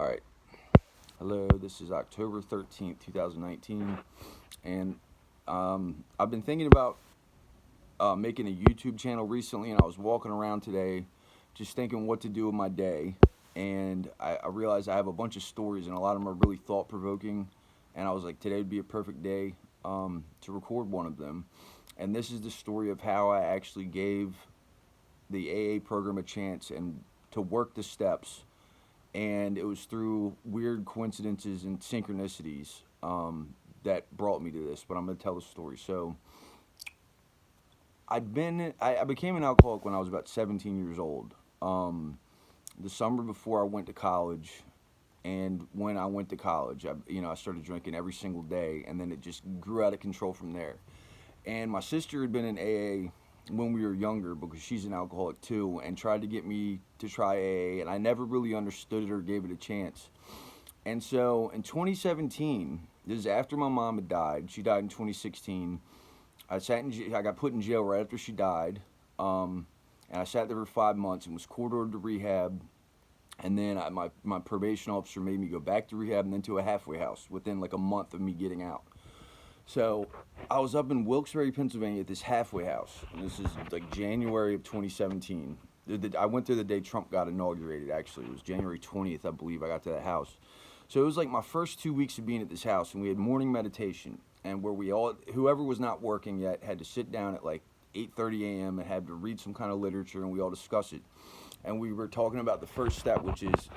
All right. Hello, this is October 13th, 2019. And I've been thinking about making a YouTube channel recently, and I was walking around today just thinking what to do with my day. And I realized I have a bunch of stories, and a lot of them are really thought provoking. And I was like, today would be a perfect day to record one of them. And this is the story of how I actually gave the AA program a chance and to work the steps, and it was through weird coincidences and synchronicities that brought me to this. But I'm going to tell the story. So I became an alcoholic when I was about 17 years old. The summer before I went to college, and when I went to college, I started drinking every single day, and then it just grew out of control from there. And my sister had been in AA when we were younger because she's an alcoholic too, and tried to get me to try AA, and I never really understood it or gave it a chance. And so in 2017, this is after my mom had died. She died in 2016. I got put in jail right after she died, and I sat there for 5 months and was court ordered to rehab. And then my probation officer made me go back to rehab and then to a halfway house within like a month of me getting out. So I was up in Wilkes-Barre, Pennsylvania at this halfway house, and this is like January of 2017. I went there the day Trump got inaugurated, actually. It was January 20th, I believe, I got to that house. So it was like my first 2 weeks of being at this house, and we had morning meditation, and where whoever was not working yet had to sit down at like 8:30 a.m. and had to read some kind of literature, and we all discuss it. And we were talking about the first step, which is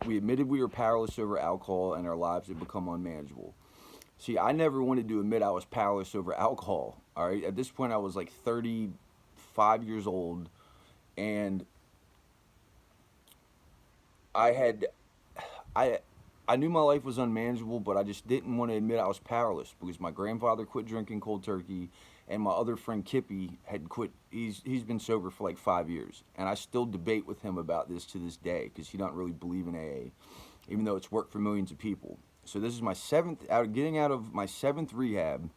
we admitted we were powerless over alcohol and our lives had become unmanageable. See, I never wanted to admit I was powerless over alcohol, all right? At this point, I was like 35 years old, and I had, I, I knew my life was unmanageable, but I just didn't want to admit I was powerless because my grandfather quit drinking cold turkey, and my other friend Kippy had quit. He's been sober for like 5 years, and I still debate with him about this to this day because he don't really believe in AA, even though it's worked for millions of people. So this is my getting out of my seventh rehab,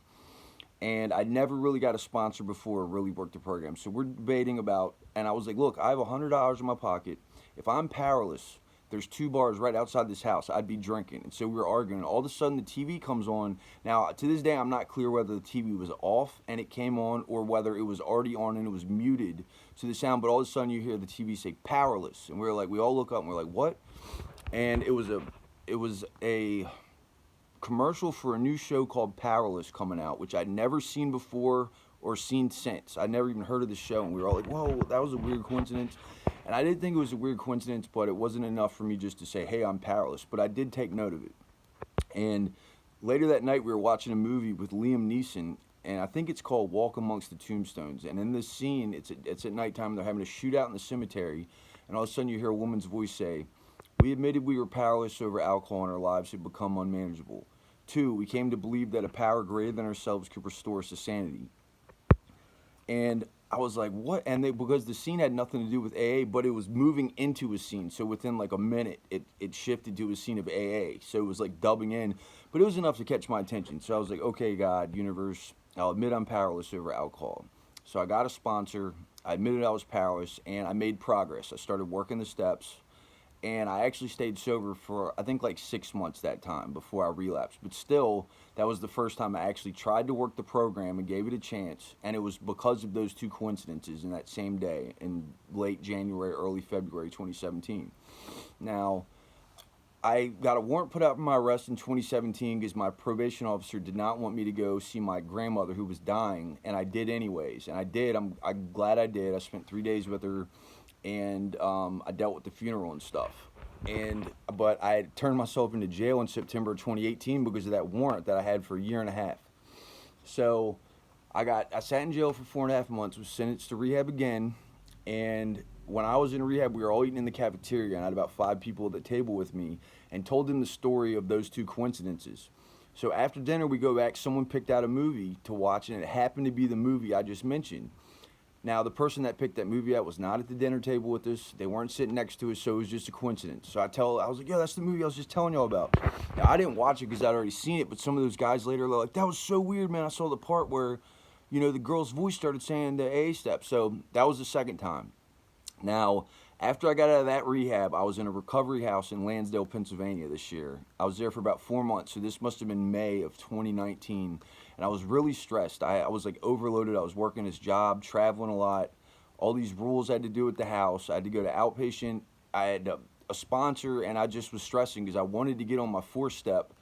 and I never really got a sponsor before or really worked the program. So we're debating about, and I was like, look, I have $100 in my pocket. If I'm powerless, there's two bars right outside this house. I'd be drinking. And so we were arguing. All of a sudden, the TV comes on. Now, to this day, I'm not clear whether the TV was off and it came on or whether it was already on and it was muted to the sound. But all of a sudden, you hear the TV say "powerless," and we all look up and we're like, "What?" And it was a commercial for a new show called Powerless coming out, which I'd never seen before or seen since. I'd never even heard of the show, and we were all like, whoa, that was a weird coincidence. And I did think it was a weird coincidence, but it wasn't enough for me just to say, hey, I'm powerless. But I did take note of it. And later that night, we were watching a movie with Liam Neeson, and I think it's called Walk Amongst the Tombstones. And in this scene, it's at nighttime, they're having a shootout in the cemetery, and all of a sudden you hear a woman's voice say, we admitted we were powerless over alcohol and our lives had become unmanageable. 2, we came to believe that a power greater than ourselves could restore us to sanity. And I was like, what? And because the scene had nothing to do with AA, but it was moving into a scene. So within like a minute, it shifted to a scene of AA. So it was like dubbing in, but it was enough to catch my attention. So I was like, okay, God, universe, I'll admit I'm powerless over alcohol. So I got a sponsor. I admitted I was powerless, and I made progress. I started working the steps. And I actually stayed sober for, I think, like 6 months that time before I relapsed. But still, that was the first time I actually tried to work the program and gave it a chance. And it was because of those two coincidences in that same day in late January, early February 2017. Now, I got a warrant put out for my arrest in 2017 because my probation officer did not want me to go see my grandmother who was dying. And I did anyways. And I did. I'm glad I did. I spent 3 days with her. And I dealt with the funeral and stuff. But I had turned myself into jail in September 2018 because of that warrant that I had for a year and a half. So I sat in jail for 4.5 months, was sentenced to rehab again. And when I was in rehab, we were all eating in the cafeteria, and I had about 5 people at the table with me and told them the story of those two coincidences. So after dinner, we go back, someone picked out a movie to watch, and it happened to be the movie I just mentioned. Now, the person that picked that movie out was not at the dinner table with us. They weren't sitting next to us, so it was just a coincidence. So I was like, yeah, that's the movie I was just telling y'all about. Now, I didn't watch it because I'd already seen it, but some of those guys later were like, that was so weird, man. I saw the part where, the girl's voice started saying the AA step. So that was the second time. Now, After I got out of that rehab, I was in a recovery house in Lansdale, Pennsylvania this year. I was there for about 4 months, so this must have been May of 2019. And I was really stressed. I was like overloaded. I was working this job, traveling a lot. All these rules I had to do at the house. I had to go to outpatient. I had a sponsor, and I just was stressing because I wanted to get on my 4-step.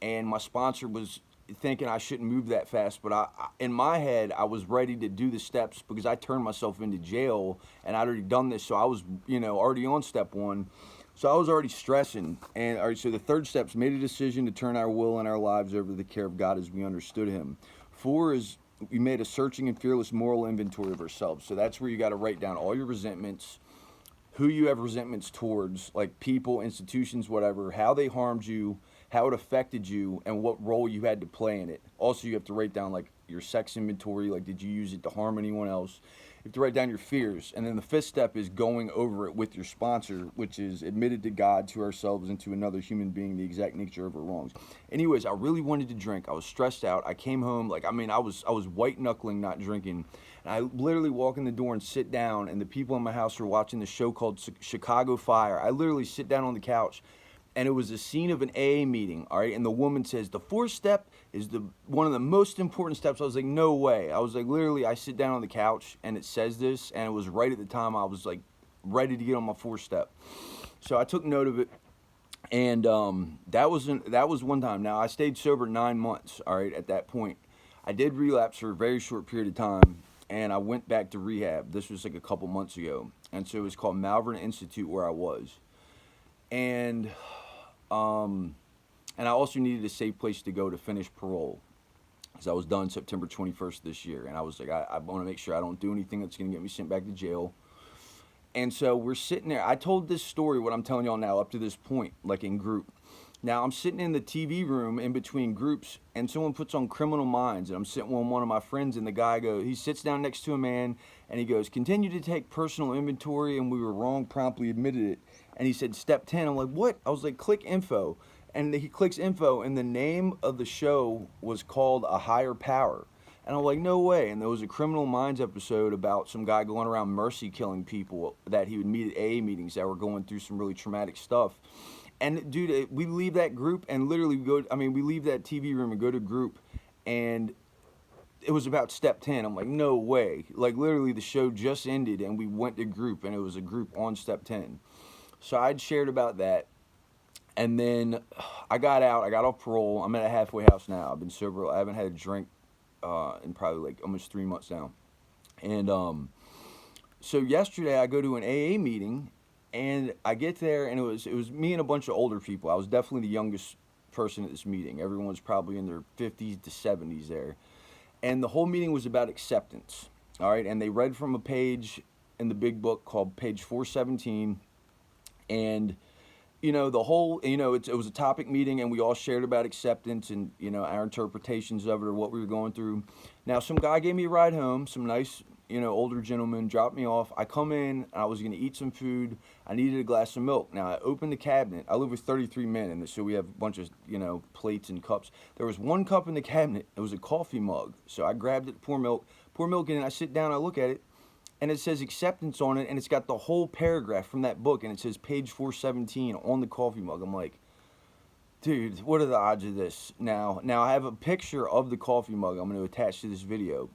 And my sponsor was thinking I shouldn't move that fast, but in my head, I was ready to do the steps because I turned myself into jail and I'd already done this, so I was, already on step 1. So I was already stressing. And all right, so the third step's made a decision to turn our will and our lives over to the care of God as we understood Him. 4 is we made a searching and fearless moral inventory of ourselves. So that's where you got to write down all your resentments, who you have resentments towards, like people, institutions, whatever, how they harmed you, how it affected you, and what role you had to play in it. Also, you have to write down like your sex inventory, like did you use it to harm anyone else? You have to write down your fears. And then the 5th step is going over it with your sponsor, which is admitted to God, to ourselves, and to another human being the exact nature of our wrongs. Anyways, I really wanted to drink. I was stressed out. I came home, I was white knuckling not drinking. And I literally walk in the door and sit down, and the people in my house are watching the show called Chicago Fire. I literally sit down on the couch, and it was a scene of an AA meeting, all right? And the woman says, the 4th step is one of the most important steps. I was like, no way. I was like, literally, I sit down on the couch, and it says this, and it was right at the time I was like ready to get on my 4th step. So I took note of it, and that was one time. Now, I stayed sober 9 months, all right, at that point. I did relapse for a very short period of time, and I went back to rehab. This was like a couple months ago, and so it was called Malvern Institute where I was. And I also needed a safe place to go to finish parole, because I was done September 21st this year. And I was like, I want to make sure I don't do anything that's going to get me sent back to jail. And so we're sitting there. I told this story, what I'm telling y'all now, up to this point, like in group. Now I'm sitting in the TV room in between groups, and someone puts on Criminal Minds, and I'm sitting with one of my friends, and the guy he sits down next to a man, and he goes, continue to take personal inventory, and we were wrong, promptly admitted it. And he said, step 10. I'm like, what? I was like, click info. And he clicks info, and the name of the show was called A Higher Power. And I'm like, no way. And there was a Criminal Minds episode about some guy going around mercy killing people that he would meet at AA meetings that were going through some really traumatic stuff. And dude, we leave that group and literally we leave that TV room and go to group, and it was about step 10. I'm like, no way. Like literally the show just ended and we went to group, and it was a group on step 10. So I'd shared about that. And then I got out. I got off parole. I'm at a halfway house now. I've been sober. I haven't had a drink in probably like almost 3 months now. And so yesterday I go to an AA meeting, and I get there, and it was me and a bunch of older people. I was definitely the youngest person at this meeting. Everyone's probably in their 50s to 70s there. And the whole meeting was about acceptance. All right, and they read from a page in the big book called page 417, and the whole, it was a topic meeting, and we all shared about acceptance and, our interpretations of it or what we were going through. Now, some guy gave me a ride home, some nice, older gentleman dropped me off. I come in, and I was going to eat some food. I needed a glass of milk. Now, I opened the cabinet. I live with 33 men, and so we have a bunch of, plates and cups. There was one cup in the cabinet. It was a coffee mug. So I grabbed it, pour milk in it. I sit down, I look at it, and it says acceptance on it, and it's got the whole paragraph from that book, and it says page 417 on the coffee mug. I'm like, dude, what are the odds of this? Now I have a picture of the coffee mug I'm going to attach to this video,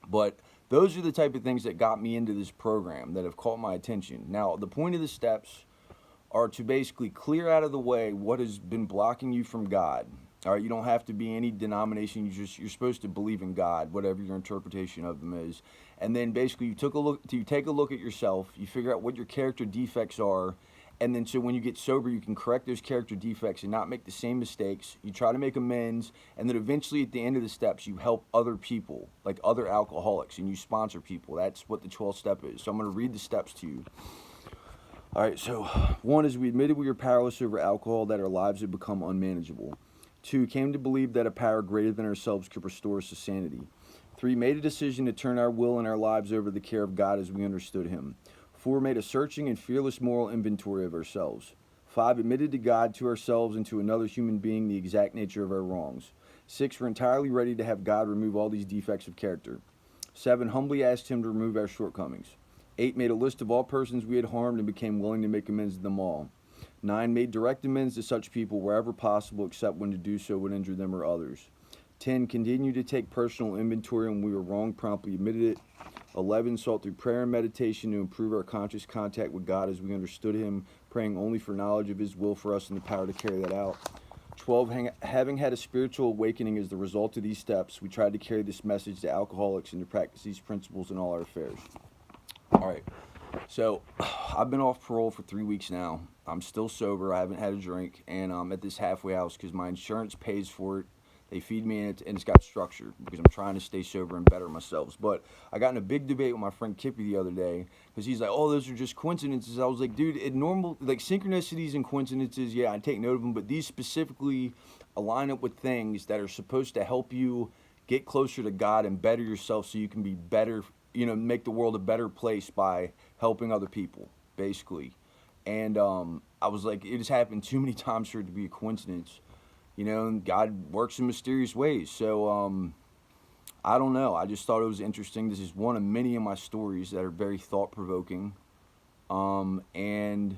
but those are the type of things that got me into this program, that have caught my attention. Now, the point of the steps are to basically clear out of the way what has been blocking you from God. All right, you don't have to be any denomination. You're supposed to believe in God, whatever your interpretation of them is. And then basically you take a look at yourself, you figure out what your character defects are, and then so when you get sober, you can correct those character defects and not make the same mistakes. You try to make amends, and then eventually at the end of the steps, you help other people, like other alcoholics, and you sponsor people. That's what the 12th step is. So I'm going to read the steps to you. All right, so 1 is we admitted we were powerless over alcohol, that our lives had become unmanageable. 2, came to believe that a power greater than ourselves could restore us to sanity. 3, made a decision to turn our will and our lives over to the care of God as we understood Him. 4, made a searching and fearless moral inventory of ourselves. 5, admitted to God, to ourselves, and to another human being the exact nature of our wrongs. 6, we're entirely ready to have God remove all these defects of character. 7, humbly asked Him to remove our shortcomings. 8 made a list of all persons we had harmed and became willing to make amends to them all. 9 made direct amends to such people wherever possible, except when to do so would injure them or others. 10 continued to take personal inventory when we were wrong, promptly admitted it. 11 sought through prayer and meditation to improve our conscious contact with God as we understood Him, praying only for knowledge of His will for us and the power to carry that out. 12, having had a spiritual awakening as the result of these steps, we tried to carry this message to alcoholics and to practice these principles in all our affairs. All right, so I've been off parole for 3 weeks now. I'm still sober. I haven't had a drink, and I'm at this halfway house because my insurance pays for it. They feed me, and it's got structure because I'm trying to stay sober and better myself. But I got in a big debate with my friend Kippy the other day because he's like, "Oh, those are just coincidences." I was like, "Dude, like synchronicities and coincidences, yeah, I take note of them, but these specifically align up with things that are supposed to help you get closer to God and better yourself, so you can be better, make the world a better place by helping other people, basically." And I was like, it has happened too many times for it to be a coincidence. And God works in mysterious ways. So, I don't know. I just thought it was interesting. This is one of many of my stories that are very thought-provoking. And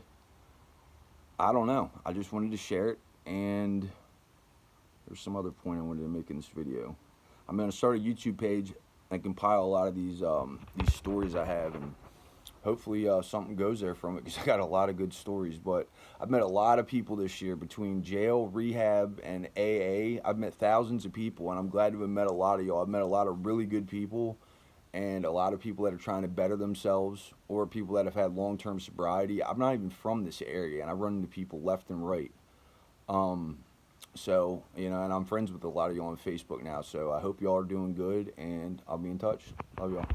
I don't know. I just wanted to share it. And there's some other point I wanted to make in this video. I'm going to start a YouTube page and compile a lot of these stories I have, and hopefully something goes there from it, because I got a lot of good stories. But I've met a lot of people this year between jail, rehab, and AA. I've met thousands of people, and I'm glad to have met a lot of y'all. I've met a lot of really good people, and a lot of people that are trying to better themselves, or people that have had long-term sobriety. I'm not even from this area, and I run into people left and right. So, and I'm friends with a lot of y'all on Facebook now, so I hope y'all are doing good, and I'll be in touch. Love y'all.